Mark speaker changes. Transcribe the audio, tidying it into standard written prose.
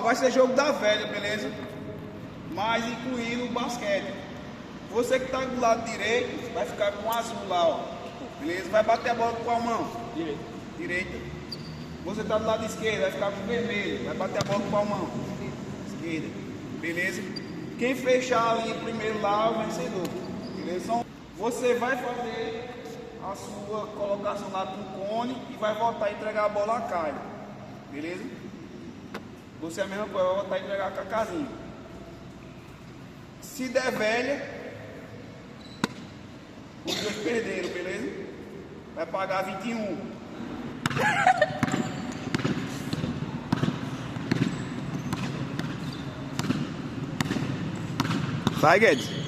Speaker 1: Vai ser jogo da velha, beleza? Mas incluindo o basquete. Você que tá do lado direito vai ficar com o azul lá, ó. Beleza? Vai bater a bola com qual mão? Direita. Você tá do lado esquerdo, vai ficar com o vermelho. Vai bater a bola com qual mão? Esquerda. Beleza? Quem fechar a linha primeiro lá é o vencedor. Beleza? Então, você vai fazer a sua colocação lá com o cone e vai voltar a entregar a bola a Caio. Beleza? Você é a mesma coisa, vai voltar a entregar com a casinha. Se der velha, os dois perderam, beleza? Vai pagar 21. Sai, Guedes.